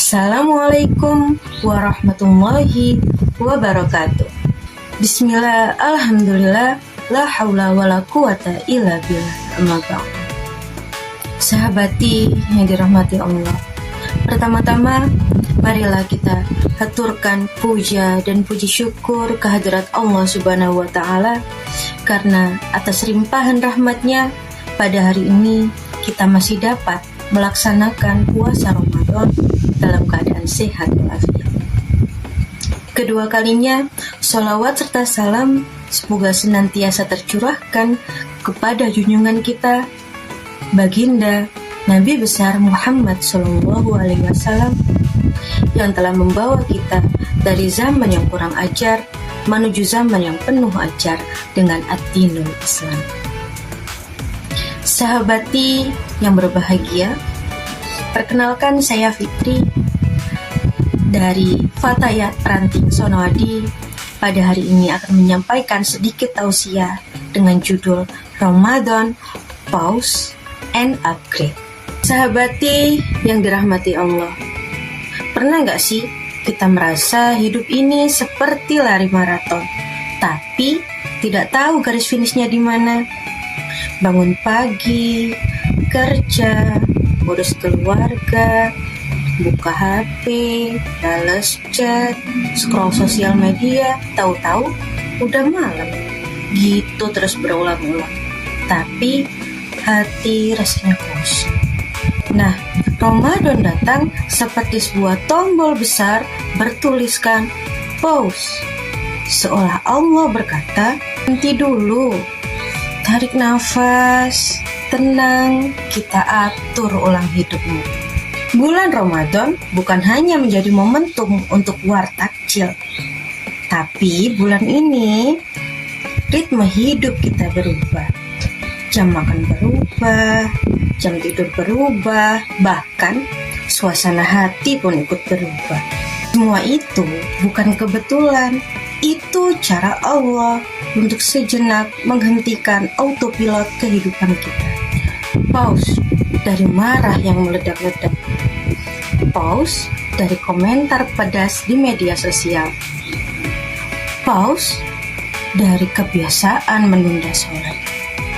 Assalamualaikum warahmatullahi wabarakatuh. Bismillah, alhamdulillah, la haula wa la quwata illa billah, amma ba'd. Sahabati yang dirahmati Allah, pertama-tama marilah kita haturkan puja dan puji syukur kehadirat Allah Subhanahu wa Ta'ala, karena atas limpahan rahmatnya pada hari ini kita masih dapat melaksanakan puasa Ramadan dalam keadaan sehat walafiat. Kedua kalinya, sholawat serta salam semoga senantiasa tercurahkan kepada junjungan kita, Baginda Nabi besar Muhammad SAW, yang telah membawa kita dari zaman yang kurang ajar menuju zaman yang penuh ajar dengan ad-dinul Islam. Sahabati yang berbahagia, perkenalkan saya Fitri dari Fatayat Ranting Sonoadi. Pada hari ini akan menyampaikan sedikit tausiah dengan judul Ramadan, Pause and Upgrade. Sahabati yang dirahmati Allah, pernah gak sih kita merasa hidup ini seperti lari maraton, tapi tidak tahu garis finishnya di mana? Bangun pagi, kerja, urus keluarga, buka HP, balas chat, scroll sosial media, tahu-tahu udah malam. Gitu terus berulang-ulang. Tapi hati rasanya kosong. Nah, Ramadan datang seperti sebuah tombol besar bertuliskan pause. Seolah Allah berkata, "Henti dulu. Tarik nafas, tenang, kita atur ulang hidupmu." Bulan Ramadan bukan hanya menjadi momentum untuk wartakjil, tapi bulan ini ritme hidup kita berubah. Jam makan berubah, jam tidur berubah, bahkan suasana hati pun ikut berubah. Semua itu bukan kebetulan, itu cara Allah untuk sejenak menghentikan autopilot kehidupan kita. Pause dari marah yang meledak-ledak. Pause dari komentar pedas di media sosial. Pause dari kebiasaan menunda sholat.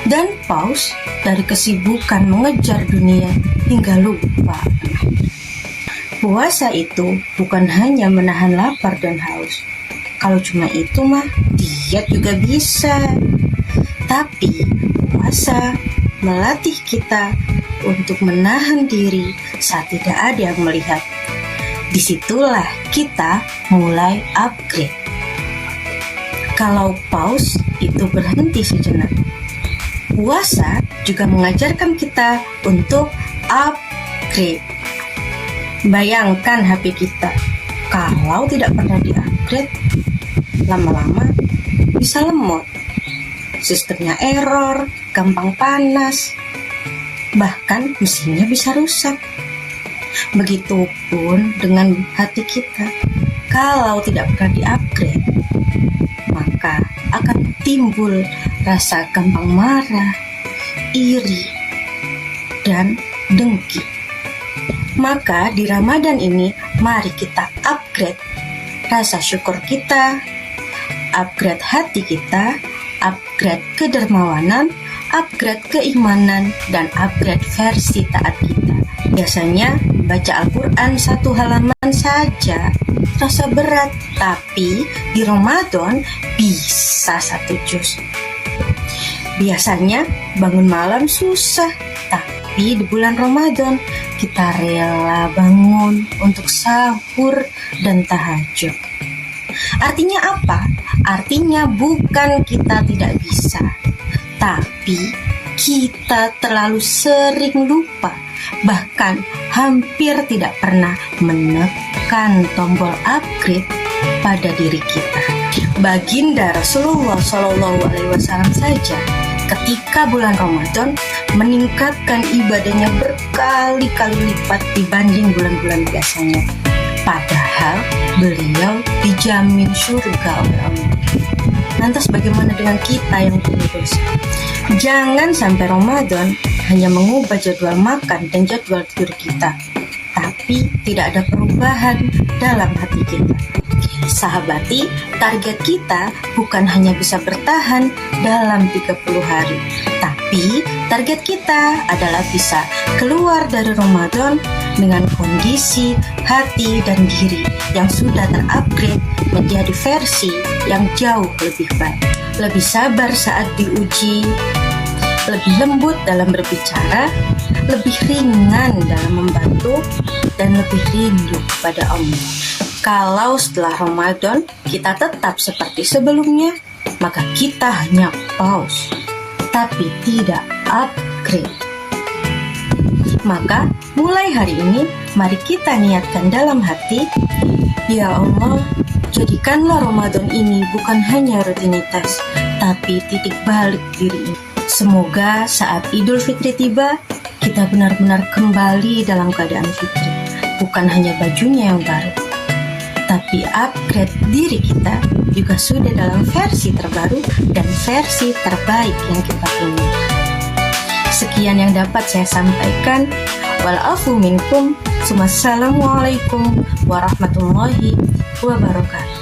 Dan pause dari kesibukan mengejar dunia hingga lupa. Puasa itu bukan hanya menahan lapar dan haus. Kalau cuma itu mah, diet juga bisa. Tapi puasa melatih kita untuk menahan diri saat tidak ada yang melihat. Disitulah kita mulai upgrade. Kalau pause itu berhenti sejenak, puasa juga mengajarkan kita untuk upgrade. Bayangkan HP kita, kalau tidak pernah di-upgrade, lama-lama bisa lemot, sistemnya error, gampang panas, bahkan mesinnya bisa rusak. Begitupun dengan hati kita, kalau tidak pernah di-upgrade, maka akan timbul rasa gampang marah, iri, dan dengki. Maka di Ramadan ini, mari kita upgrade rasa syukur kita, upgrade hati kita, upgrade kedermawanan, upgrade keimanan, dan upgrade versi taat kita. Biasanya baca Al-Quran 1 halaman saja terasa berat, tapi di Ramadan bisa 1 juz. Biasanya bangun malam susah, tapi di bulan Ramadan kita rela bangun untuk sahur dan tahajud. Artinya apa? Artinya bukan kita tidak bisa, tapi kita terlalu sering lupa, bahkan hampir tidak pernah menekan tombol upgrade pada diri kita. Baginda Rasulullah SAW saja ketika bulan Ramadan meningkatkan ibadahnya berkali-kali lipat dibanding bulan-bulan biasanya. Padahal beliau dijamin surga oleh Allah. Lantas bagaimana dengan kita yang punya dosa? Jangan sampai Ramadan hanya mengubah jadwal makan dan jadwal tidur kita. tapi tidak ada perubahan dalam hati kita. Sahabati, target kita bukan hanya bisa bertahan dalam 30 hari, tapi target kita adalah bisa keluar dari Ramadan dengan kondisi hati dan diri yang sudah terupgrade menjadi versi yang jauh lebih baik. Lebih sabar saat diuji, lebih lembut dalam berbicara, lebih ringan dalam membantu, dan lebih rindu pada Allah. Kalau setelah Ramadan kita tetap seperti sebelumnya, maka kita hanya pause, tapi tidak upgrade. Maka mulai hari ini, mari kita niatkan dalam hati, ya Allah, jadikanlah Ramadan ini bukan hanya rutinitas, tapi titik balik diri ini. Semoga saat Idul Fitri tiba, kita benar-benar kembali dalam keadaan fitri. Bukan hanya bajunya yang baru, tapi upgrade diri kita juga sudah dalam versi terbaru dan versi terbaik yang kita punya. Sekian yang dapat saya sampaikan. Walafu minkum. Wassalamualaikum warahmatullahi wabarakatuh.